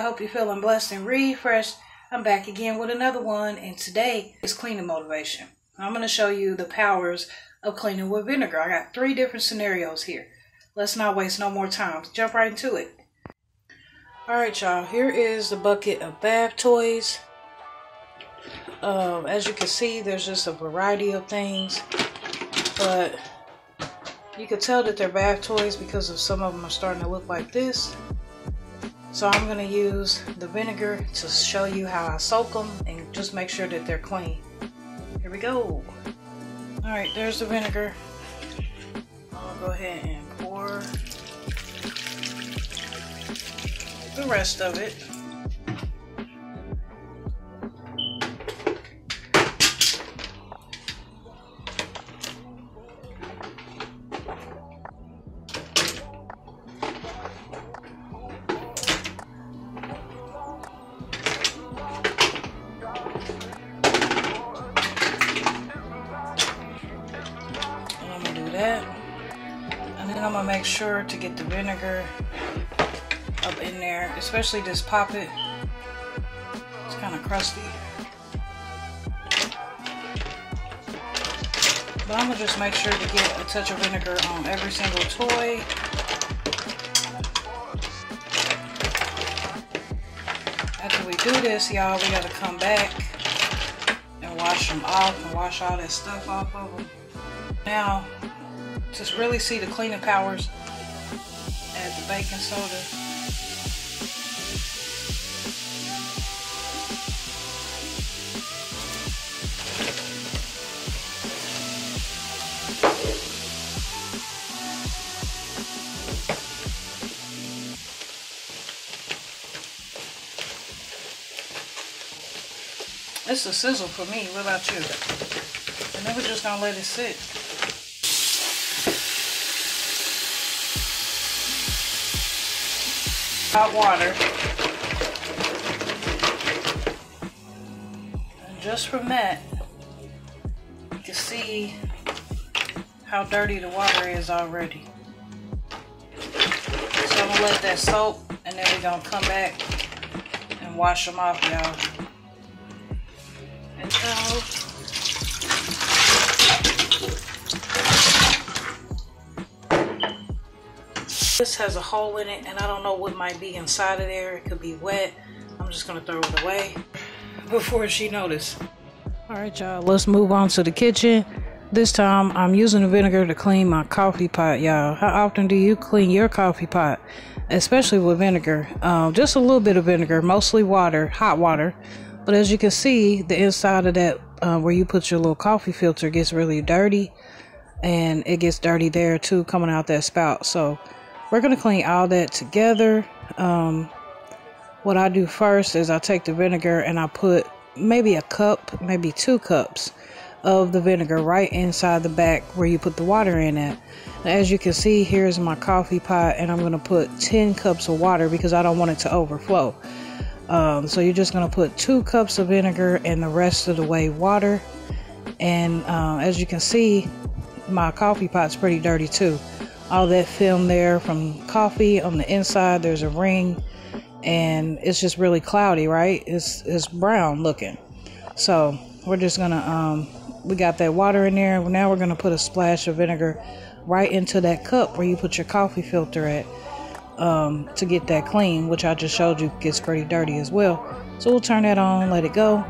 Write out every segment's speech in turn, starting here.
hope you're feeling blessed and refreshed. I'm back again with another one, and today is cleaning motivation. I'm going to show you the powers of cleaning with vinegar. I got 3 different scenarios here. Let's not waste no more time. Let's jump right into it. Alright y'all, here is the bucket of bath toys. As you can see, there's just a variety of things, but you can tell that they're bath toys because of some of them are starting to look like this. So I'm going to use the vinegar to show you how I soak them and just make sure that they're clean. Here we go. Alright, there's the vinegar. I'll go ahead and pour the rest of it. And then I'm gonna make sure to get the vinegar up in there, especially this poppet. It's kind of crusty, but I'm gonna just make sure to get a touch of vinegar on every single toy. After we do this, y'all, we gotta come back and wash them off and wash all that stuff off of them. Now, to really see the cleaning powers, add the baking soda. It's a sizzle for me. What about you? And then we're just gonna let it sit. Hot water, and just from that you can see how dirty the water is already. So I'm gonna let that soak, and then we're gonna come back and wash them off, y'all. And so this has a hole in it, and I don't know what might be inside of there. It could be wet. I'm just gonna throw it away before she notices. Alright y'all, let's move on to the kitchen. This time I'm using the vinegar to clean my coffee pot, y'all. How often do you clean your coffee pot? Especially with vinegar. Just a little bit of vinegar, mostly water, hot water. But as you can see, the inside of that where you put your little coffee filter gets really dirty, and it gets dirty there too, coming out that spout. So we're going to clean all that together. What I do first is I take the vinegar and I put maybe a cup, maybe 2 cups of the vinegar right inside the back where you put the water in at. As you can see, here's my coffee pot, and I'm going to put 10 cups of water because I don't want it to overflow. So you're just going to put 2 cups of vinegar and the rest of the way water. And as you can see, my coffee pot's pretty dirty too. All that film there from coffee on the inside, there's a ring, and it's just really cloudy, right? It's brown looking. So we're just gonna we got that water in there. Now we're gonna put a splash of vinegar right into that cup where you put your coffee filter at, to get that clean, which I just showed you gets pretty dirty as well. So we'll turn that on, let it go.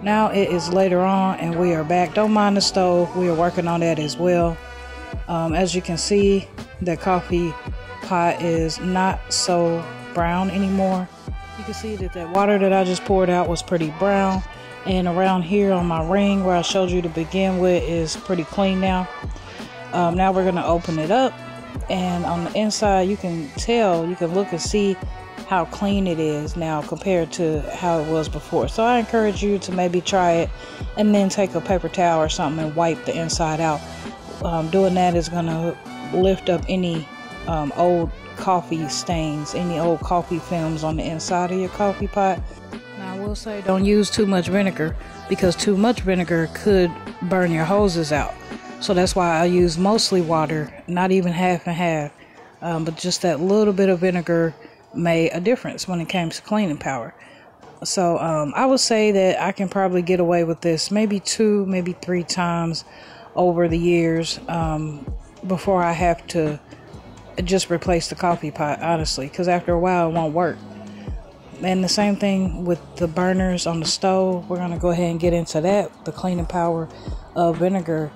Now it is later on and we are back. Don't mind the stove, we are working on that as well. As you can see, the coffee pot is not so brown anymore. You can see that that water that I just poured out was pretty brown, and around here on my ring where I showed you to begin with is pretty clean now. Now we're going to open it up, and on the inside you can tell, you can look and see how clean it is now compared to how it was before. So I encourage you to maybe try it and then take a paper towel or something and wipe the inside out. Doing that is going to lift up any old coffee stains, any old coffee films on the inside of your coffee pot. Now I will say, don't use too much vinegar, because too much vinegar could burn your hoses out. So that's why I use mostly water, not even half and half, but just that little bit of vinegar made a difference when it came to cleaning power. So I would say that I can probably get away with this maybe 2, maybe 3 times over the years before I have to just replace the coffee pot, honestly, because after a while it won't work. And the same thing with the burners on the stove. We're going to go ahead and get into that, the cleaning power of vinegar.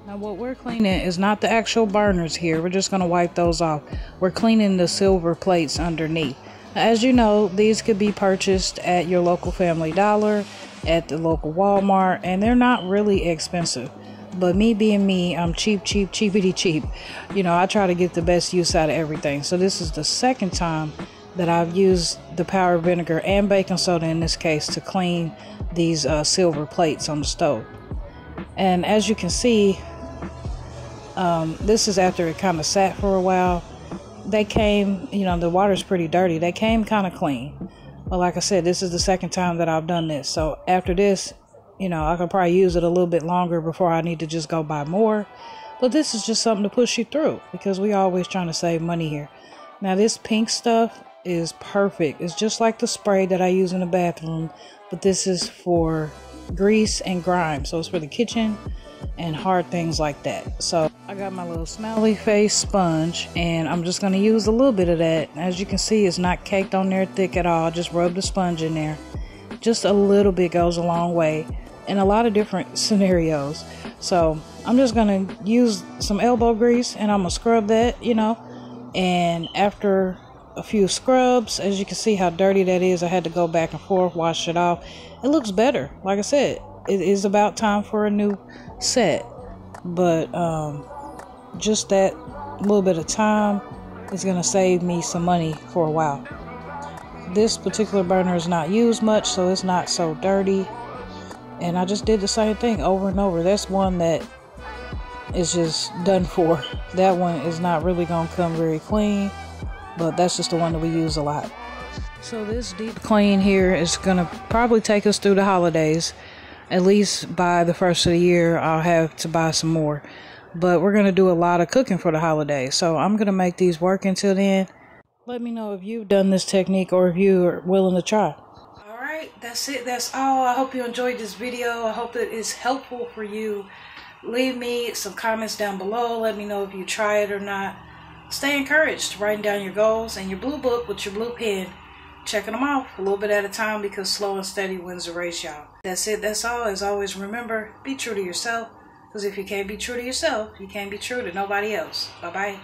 Now what we're cleaning is not the actual burners here. We're just going to wipe those off. We're cleaning the silver plates underneath. As you know, these could be purchased at your local Family Dollar, at the local Walmart, and they're not really expensive. But me being me, I'm cheapity cheap. You know, I try to get the best use out of everything. So this is the second time that I've used the power of vinegar and baking soda in this case to clean these silver plates on the stove. And as you can see, this is after it kind of sat for a while. They came, you know, the water's pretty dirty. They came kind of clean. But like I said, this is the second time that I've done this. So after this, you know, I could probably use it a little bit longer before I need to just go buy more. But this is just something to push you through because we always trying to save money here. Now this pink stuff is perfect. It's just like the spray that I use in the bathroom, but this is for grease and grime. So it's for the kitchen and hard things like that. So I got my little smiley face sponge and I'm just going to use a little bit of that. As you can see, it's not caked on there thick at all. Just rub the sponge in there. Just a little bit goes a long way in a lot of different scenarios. So I'm just going to use some elbow grease and I'm going to scrub that, you know. And after a few scrubs, as you can see how dirty that is, I had to go back and forth, wash it off. It looks better. Like I said, it is about time for a new set. But just that little bit of time is going to save me some money for a while. This particular burner is not used much, so it's not so dirty. And I just did the same thing over and over. That's one that is just done for. That one is not really going to come very clean, but that's just the one that we use a lot. So this deep clean here is going to probably take us through the holidays. At least by the first of the year, I'll have to buy some more. But we're going to do a lot of cooking for the holidays. So I'm going to make these work until then. Let me know if you've done this technique or if you are willing to try. Alright, that's it. That's all. I hope you enjoyed this video. I hope that it's helpful for you. Leave me some comments down below. Let me know if you try it or not. Stay encouraged. Writing down your goals and your blue book with your blue pen. Checking them off a little bit at a time because slow and steady wins the race, y'all. That's it. That's all. As always, remember, be true to yourself. Because if you can't be true to yourself, you can't be true to nobody else. Bye-bye.